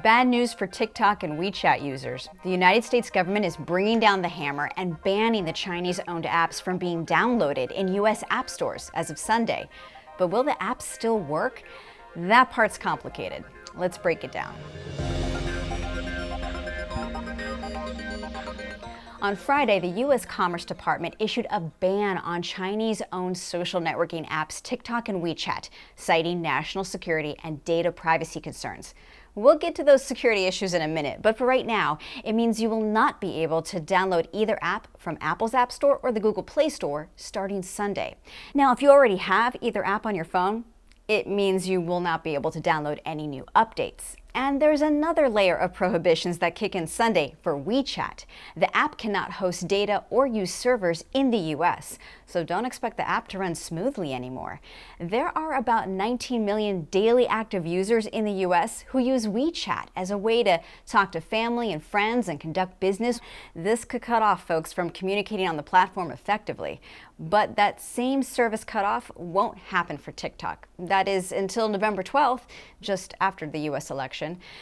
Bad news for TikTok and WeChat users. The United States government is bringing down the hammer and banning the Chinese-owned apps from being downloaded in U.S. app stores as of Sunday. But will the apps still work? That part's complicated. Let's break it down. On Friday, the U.S. Commerce Department issued a ban on Chinese-owned social networking apps TikTok and WeChat, citing national security and data privacy concerns. We'll get to those security issues in a minute, but for right now, it means you will not be able to download either app from Apple's App Store or the Google Play Store starting Sunday. Now, if you already have either app on your phone, it means you will not be able to download any new updates. And there's another layer of prohibitions that kick in Sunday for WeChat. The app cannot host data or use servers in the US, so don't expect the app to run smoothly anymore. There are about 19 million daily active users in the US who use WeChat as a way to talk to family and friends and conduct business. This could cut off folks from communicating on the platform effectively. But that same service cutoff won't happen for TikTok. That is until November 12th, just after the US election.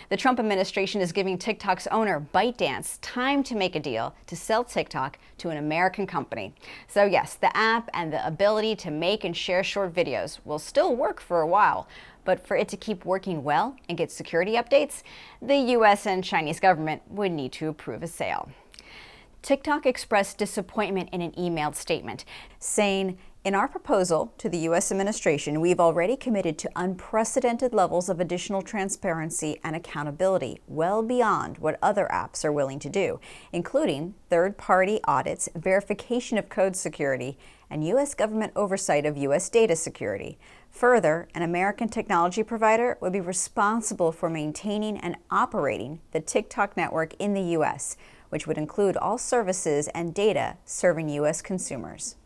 The Trump administration is giving TikTok's owner, ByteDance, time to make a deal to sell TikTok to an American company. So yes, the app and the ability to make and share short videos will still work for a while. But for it to keep working well and get security updates, the US and Chinese government would need to approve a sale. TikTok expressed disappointment in an emailed statement, saying, "In our proposal to the U.S. administration, we've already committed to unprecedented levels of additional transparency and accountability, well beyond what other apps are willing to do, including third-party audits, verification of code security, and U.S. government oversight of U.S. data security. Further, an American technology provider would be responsible for maintaining and operating the TikTok network in the U.S., which would include all services and data serving U.S. consumers."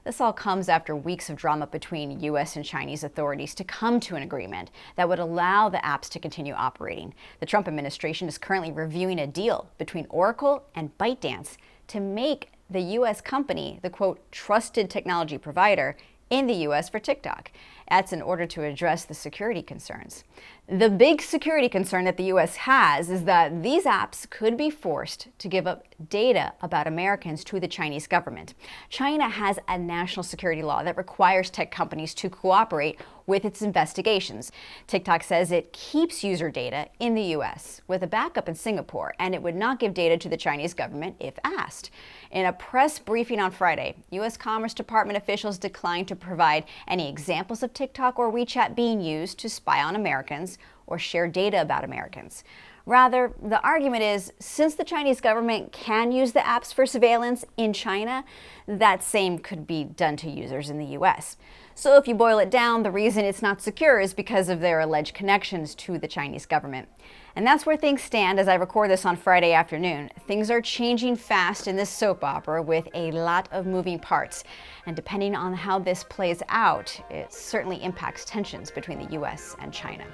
This all comes after weeks of drama between U.S. and Chinese authorities to come to an agreement that would allow the apps to continue operating. The Trump administration is currently reviewing a deal between Oracle and ByteDance to make the U.S. company the, quote, trusted technology provider in the U.S. for TikTok. That's in order to address the security concerns. The big security concern that the U.S. has is that these apps could be forced to give up data about Americans to the Chinese government. China has a national security law that requires tech companies to cooperate with its investigations. TikTok says it keeps user data in the U.S. with a backup in Singapore, and it would not give data to the Chinese government if asked. In a press briefing on Friday, U.S. Commerce Department officials declined to provide any examples of TikTok or WeChat being used to spy on Americans or share data about Americans. Rather, the argument is, since the Chinese government can use the apps for surveillance in China, that same could be done to users in the US. So if you boil it down, the reason it's not secure is because of their alleged connections to the Chinese government. And that's where things stand as I record this on Friday afternoon. Things are changing fast in this soap opera with a lot of moving parts. And depending on how this plays out, it certainly impacts tensions between the US and China.